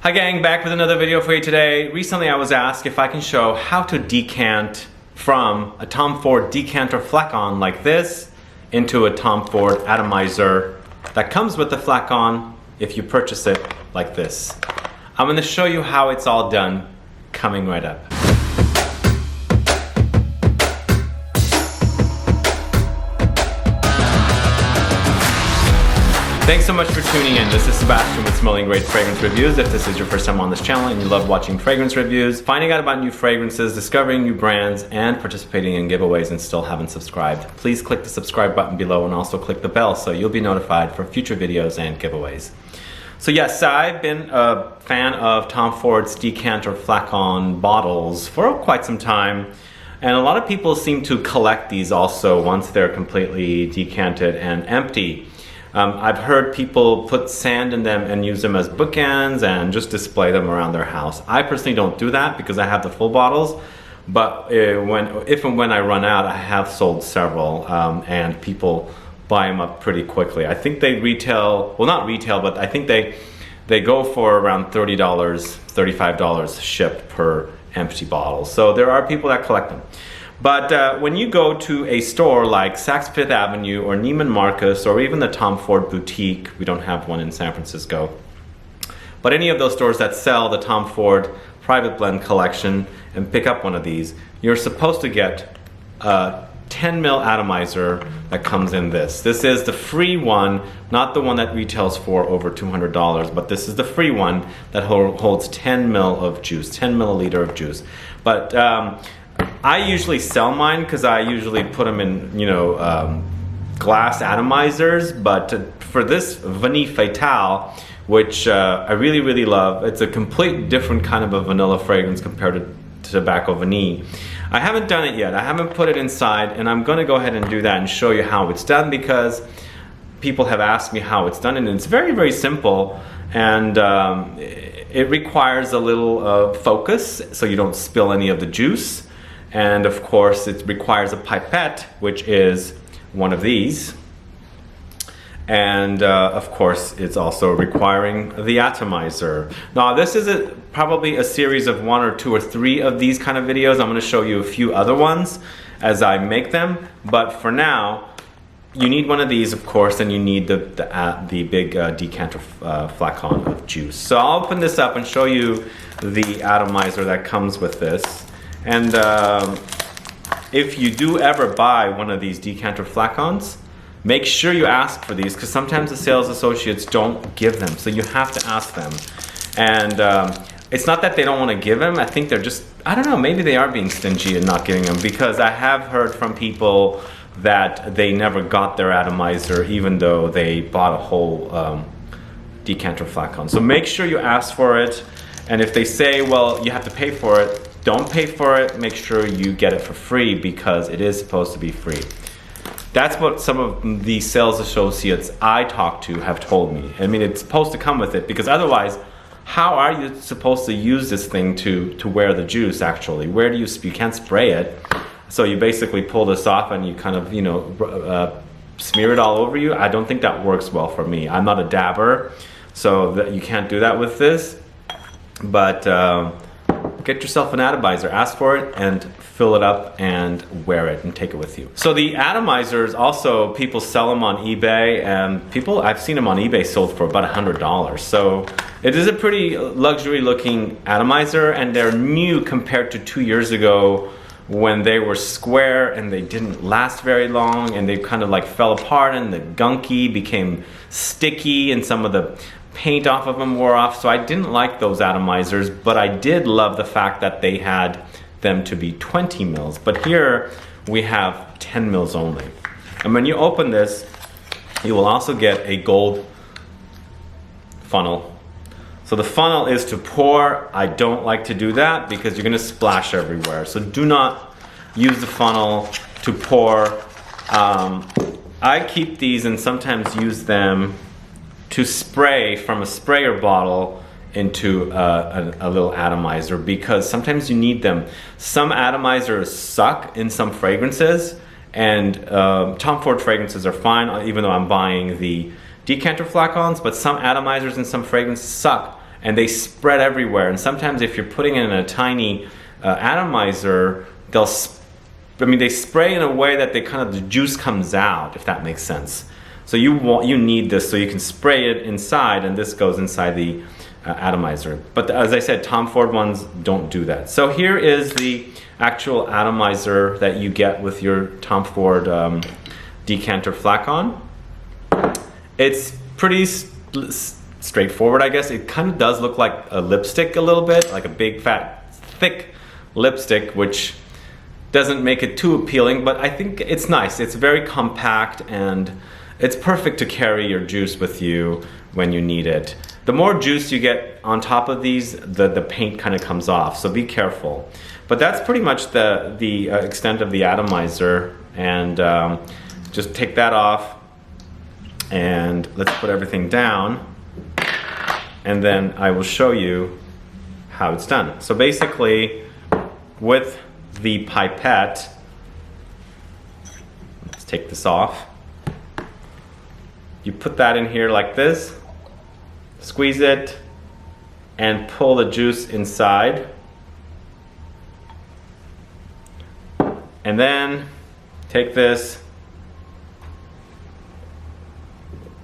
Hi gang, back with another video for you today. Recently I was asked if I can show how to decant from a Tom Ford decanter flacon like this into a Tom Ford atomizer that comes with the flacon if you purchase it like this. I'm going to show you how it's all done coming right up. Thanks so much for tuning in. This is Sebastian with Smelling Great Fragrance Reviews. If this is your first time on this channel and you love watching fragrance reviews, finding out about new fragrances, discovering new brands, and participating in giveaways and still haven't subscribed, please click the subscribe button below and also click the bell so you'll be notified for future videos and giveaways. So yes, I've been a fan of Tom Ford's decanter flacon bottles for quite some time. And a lot of people seem to collect these also once they're completely decanted and empty. I've heard people put sand in them and use them as bookends and just display them around their house. I personally don't do that because I have the full bottles, but if and when I run out, I have sold several and people buy them up pretty quickly. I think they retail, well not retail, but I think they go for around $30, $35 shipped per empty bottle. So there are people that collect them. But when you go to a store like Saks Fifth Avenue or Neiman Marcus or even the Tom Ford boutique, we don't have one in San Francisco, but any of those stores that sell the Tom Ford private blend collection and pick up one of these, you're supposed to get a 10 ml atomizer that comes in this. This is the free one, not the one that retails for over $200, but this is the free one that holds 10 ml of juice, 10 milliliter of juice. But I usually sell mine because I usually put them in, glass atomizers. But for this Vanille Fatale, which I really, really love, it's a complete different kind of a vanilla fragrance compared to tobacco vanille. I haven't done it yet. I haven't put it inside, and I'm going to go ahead and do that and show you how it's done because people have asked me how it's done, and it's very, very simple. And it requires a little focus so you don't spill any of the juice. And of course, it requires a pipette, which is one of these. And of course, it's also requiring the atomizer. Now, this is probably a series of 1 or 2 or 3 of these kind of videos. I'm going to show you a few other ones as I make them. But for now, you need one of these, of course, and you need the big decanter flacon of juice. So I'll open this up and show you the atomizer that comes with this. And if you do ever buy one of these decanter flacons, make sure you ask for these because sometimes the sales associates don't give them. So you have to ask them. And it's not that they don't want to give them. I think they're just, I don't know, maybe they are being stingy and not giving them because I have heard from people that they never got their atomizer even though they bought a whole decanter flacon. So make sure you ask for it. And if they say, well, you have to pay for it, don't pay for it. Make sure you get it for free because it is supposed to be free. That's what some of the sales associates I talk to have told me. I mean, it's supposed to come with it because otherwise, how are you supposed to use this thing to wear the juice actually? Where do you can't spray it. So you basically pull this off and you kind of, smear it all over you. I don't think that works well for me. I'm not a dabber, so you can't do that with this. But get yourself an atomizer, ask for it, and fill it up and wear it and take it with you. So the atomizers also, people sell them on eBay, and I've seen them on eBay sold for about $100. So it is a pretty luxury looking atomizer, and they're new compared to 2 years ago when they were square and they didn't last very long and they kind of like fell apart and the gunky became sticky and some of the paint off of them wore off. So I didn't like those atomizers, but I did love the fact that they had them to be 20 mils. But here we have 10 mils only. And when you open this, you will also get a gold funnel. So the funnel is to pour. I don't like to do that because you're gonna splash everywhere. So do not use the funnel to pour. I keep these and sometimes use them to spray from a sprayer bottle into a little atomizer because sometimes you need them. Some atomizers suck in some fragrances, and Tom Ford fragrances are fine even though I'm buying the decanter flacons, but some atomizers in some fragrances suck and they spread everywhere. And sometimes if you're putting it in a tiny atomizer, they spray in a way that the juice comes out, if that makes sense. So you need this so you can spray it inside, and this goes inside the atomizer. But as I said, Tom Ford ones don't do that. So here is the actual atomizer that you get with your Tom Ford decanter flacon. It's pretty straightforward, I guess. It kind of does look like a lipstick a little bit, like a big fat thick lipstick, which doesn't make it too appealing, but I think it's nice. It's very compact, and it's perfect to carry your juice with you when you need it. The more juice you get on top of these, the paint kind of comes off, so be careful. But that's pretty much the extent of the atomizer, and just take that off, and let's put everything down, and then I will show you how it's done. So basically, with the pipette, let's take this off. You put that in here like this, squeeze it, and pull the juice inside. And then take this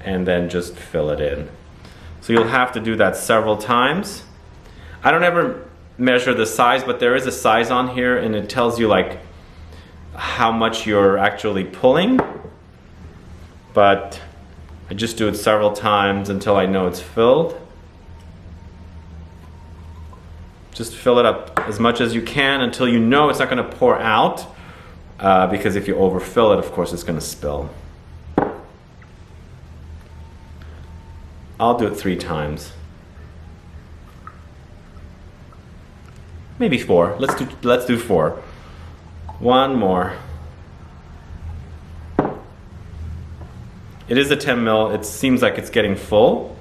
and then just fill it in. So you'll have to do that several times. I don't ever measure the size, but there is a size on here, and it tells you like how much you're actually pulling. But I just do it several times until I know it's filled. Just fill it up as much as you can until you know it's not going to pour out, because if you overfill it, of course, it's going to spill. I'll do it 3 times. Maybe 4. Let's do 4. 1 more. It is a 10 mil. It seems like it's getting full.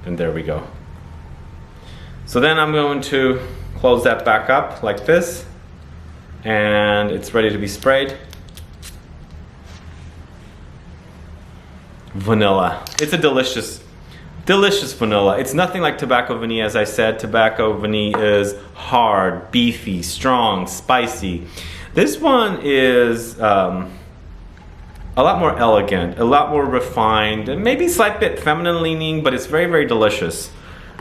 And there we go. So then I'm going to close that back up like this, and it's ready to be sprayed. Vanilla. It's a delicious vanilla. It's nothing like Tobacco Vanille. As I said, Tobacco Vanille is hard, beefy, strong, spicy. This one is a lot more elegant, a lot more refined, and maybe a slight bit feminine leaning, but it's very, very delicious.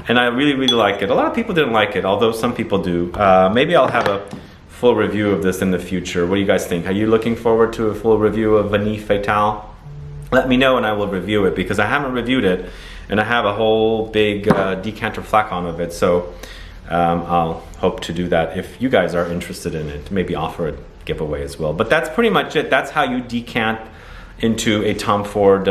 And I really, really like it. A lot of people didn't like it, although some people do. Maybe I'll have a full review of this in the future. What do you guys think? Are you looking forward to a full review of Vanille Fatale? Let me know and I will review it, because I haven't reviewed it, and I have a whole big decanter flacon of it. So I'll hope to do that if you guys are interested in it. Maybe offer a giveaway as well. But that's pretty much it. That's how you decant into a Tom Ford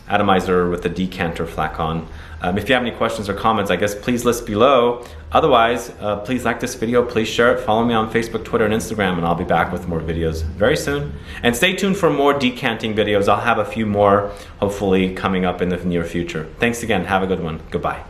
atomizer with a decanter flacon. If you have any questions or comments, I guess please list below. Otherwise, please like this video, please share it, follow me on Facebook, Twitter, and Instagram, and I'll be back with more videos very soon. And stay tuned for more decanting videos. I'll have a few more, hopefully, coming up in the near future. Thanks again. Have a good one. Goodbye.